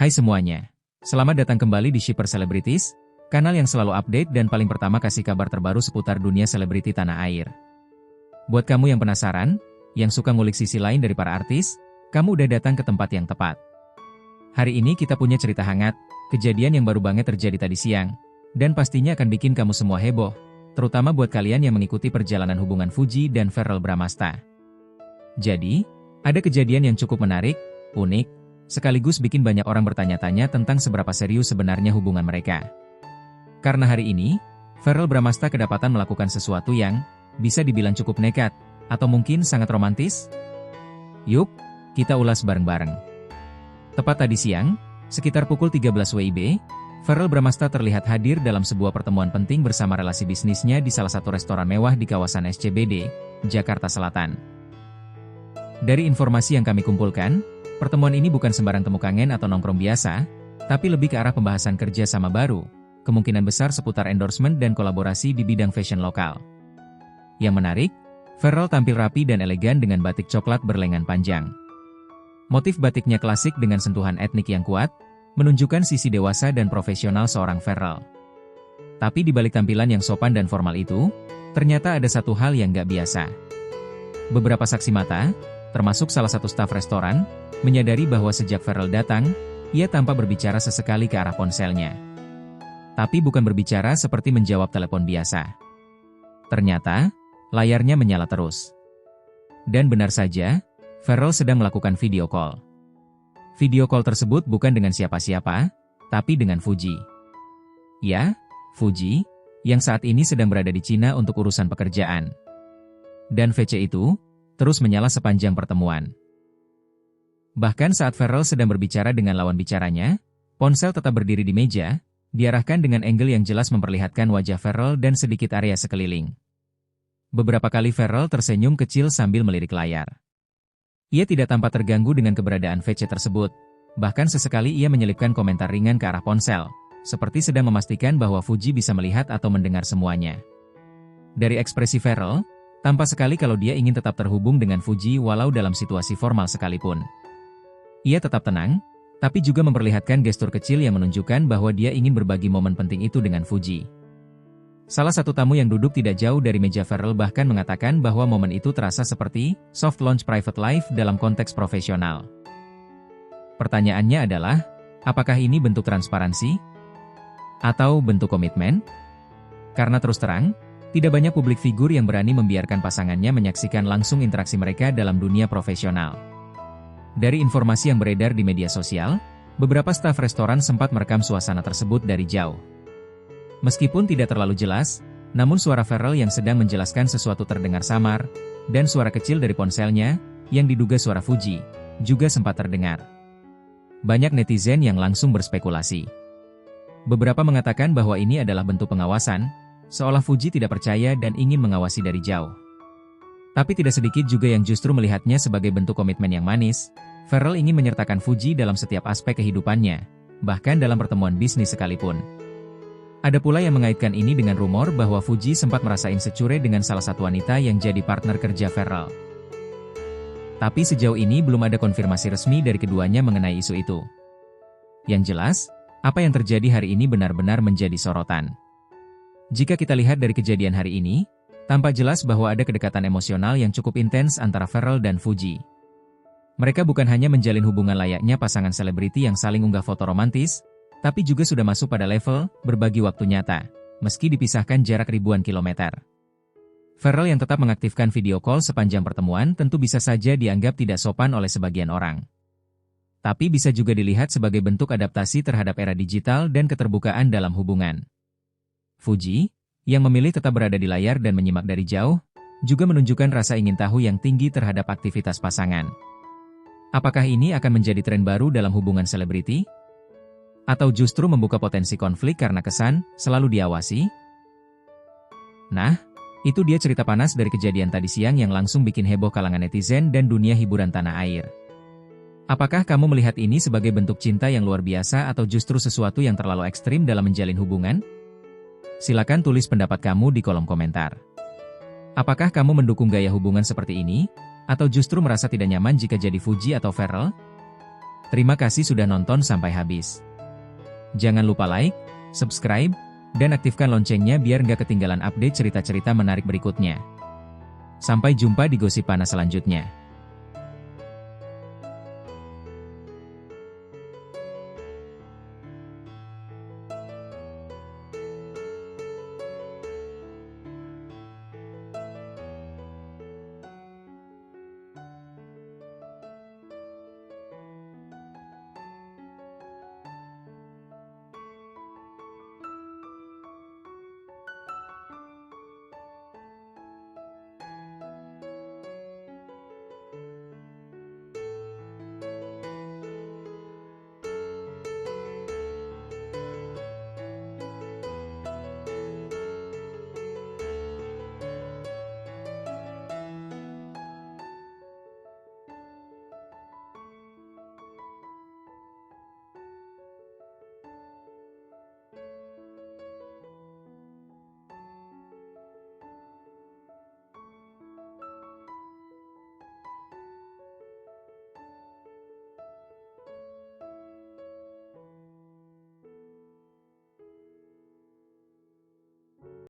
Hai semuanya, selamat datang kembali di Shipper Celebrities, kanal yang selalu update dan paling pertama kasih kabar terbaru seputar dunia selebriti tanah air. Buat kamu yang penasaran, yang suka ngulik sisi lain dari para artis, kamu udah datang ke tempat yang tepat. Hari ini kita punya cerita hangat, kejadian yang baru banget terjadi tadi siang, dan pastinya akan bikin kamu semua heboh, terutama buat kalian yang mengikuti perjalanan hubungan Fuji dan Verrell Bramasta. Jadi, ada kejadian yang cukup menarik, unik, sekaligus bikin banyak orang bertanya-tanya tentang seberapa serius sebenarnya hubungan mereka. Karena hari ini, Verrell Bramasta kedapatan melakukan sesuatu yang bisa dibilang cukup nekat, atau mungkin sangat romantis? Yuk, kita ulas bareng-bareng. Tepat tadi siang, sekitar pukul 13 WIB, Verrell Bramasta terlihat hadir dalam sebuah pertemuan penting bersama relasi bisnisnya di salah satu restoran mewah di kawasan SCBD, Jakarta Selatan. Dari informasi yang kami kumpulkan, pertemuan ini bukan sembarang temu kangen atau nongkrong biasa, tapi lebih ke arah pembahasan kerja sama baru, kemungkinan besar seputar endorsement dan kolaborasi di bidang fashion lokal. Yang menarik, Verrell tampil rapi dan elegan dengan batik coklat berlengan panjang. Motif batiknya klasik dengan sentuhan etnik yang kuat, menunjukkan sisi dewasa dan profesional seorang Verrell. Tapi di balik tampilan yang sopan dan formal itu, ternyata ada satu hal yang gak biasa. Beberapa saksi mata, termasuk salah satu staf restoran, menyadari bahwa sejak Verrell datang, ia tampak berbicara sesekali ke arah ponselnya. Tapi bukan berbicara seperti menjawab telepon biasa. Ternyata, layarnya menyala terus. Dan benar saja, Verrell sedang melakukan video call. Video call tersebut bukan dengan siapa-siapa, tapi dengan Fuji. Ya, Fuji, yang saat ini sedang berada di Cina untuk urusan pekerjaan. Dan VC itu terus menyala sepanjang pertemuan. Bahkan saat Verrell sedang berbicara dengan lawan bicaranya, ponsel tetap berdiri di meja, diarahkan dengan angle yang jelas memperlihatkan wajah Verrell dan sedikit area sekeliling. Beberapa kali Verrell tersenyum kecil sambil melirik layar. Ia tidak tampak terganggu dengan keberadaan VC tersebut, bahkan sesekali ia menyelipkan komentar ringan ke arah ponsel, seperti sedang memastikan bahwa Fuji bisa melihat atau mendengar semuanya. Dari ekspresi Verrell, tampak sekali kalau dia ingin tetap terhubung dengan Fuji walau dalam situasi formal sekalipun. Ia tetap tenang, tapi juga memperlihatkan gestur kecil yang menunjukkan bahwa dia ingin berbagi momen penting itu dengan Fuji. Salah satu tamu yang duduk tidak jauh dari meja Verrell bahkan mengatakan bahwa momen itu terasa seperti soft launch private life dalam konteks profesional. Pertanyaannya adalah, apakah ini bentuk transparansi? Atau bentuk komitmen? Karena terus terang, tidak banyak publik figur yang berani membiarkan pasangannya menyaksikan langsung interaksi mereka dalam dunia profesional. Dari informasi yang beredar di media sosial, beberapa staf restoran sempat merekam suasana tersebut dari jauh. Meskipun tidak terlalu jelas, namun suara Verrell yang sedang menjelaskan sesuatu terdengar samar, dan suara kecil dari ponselnya, yang diduga suara Fuji, juga sempat terdengar. Banyak netizen yang langsung berspekulasi. Beberapa mengatakan bahwa ini adalah bentuk pengawasan, seolah Fuji tidak percaya dan ingin mengawasi dari jauh. Tapi tidak sedikit juga yang justru melihatnya sebagai bentuk komitmen yang manis. Verrell ingin menyertakan Fuji dalam setiap aspek kehidupannya, bahkan dalam pertemuan bisnis sekalipun. Ada pula yang mengaitkan ini dengan rumor bahwa Fuji sempat merasa insecure dengan salah satu wanita yang jadi partner kerja Verrell. Tapi sejauh ini belum ada konfirmasi resmi dari keduanya mengenai isu itu. Yang jelas, apa yang terjadi hari ini benar-benar menjadi sorotan. Jika kita lihat dari kejadian hari ini, tampak jelas bahwa ada kedekatan emosional yang cukup intens antara Verrell dan Fuji. Mereka bukan hanya menjalin hubungan layaknya pasangan selebriti yang saling unggah foto romantis, tapi juga sudah masuk pada level berbagi waktu nyata, meski dipisahkan jarak ribuan kilometer. Verrell yang tetap mengaktifkan video call sepanjang pertemuan tentu bisa saja dianggap tidak sopan oleh sebagian orang. Tapi bisa juga dilihat sebagai bentuk adaptasi terhadap era digital dan keterbukaan dalam hubungan. Fuji, yang memilih tetap berada di layar dan menyimak dari jauh, juga menunjukkan rasa ingin tahu yang tinggi terhadap aktivitas pasangan. Apakah ini akan menjadi tren baru dalam hubungan selebriti? Atau justru membuka potensi konflik karena kesan selalu diawasi? Nah, itu dia cerita panas dari kejadian tadi siang yang langsung bikin heboh kalangan netizen dan dunia hiburan tanah air. Apakah kamu melihat ini sebagai bentuk cinta yang luar biasa atau justru sesuatu yang terlalu ekstrim dalam menjalin hubungan? Silakan tulis pendapat kamu di kolom komentar. Apakah kamu mendukung gaya hubungan seperti ini? Atau justru merasa tidak nyaman jika jadi Fuji atau Verrell? Terima kasih sudah nonton sampai habis. Jangan lupa like, subscribe, dan aktifkan loncengnya biar nggak ketinggalan update cerita-cerita menarik berikutnya. Sampai jumpa di gosip panas selanjutnya.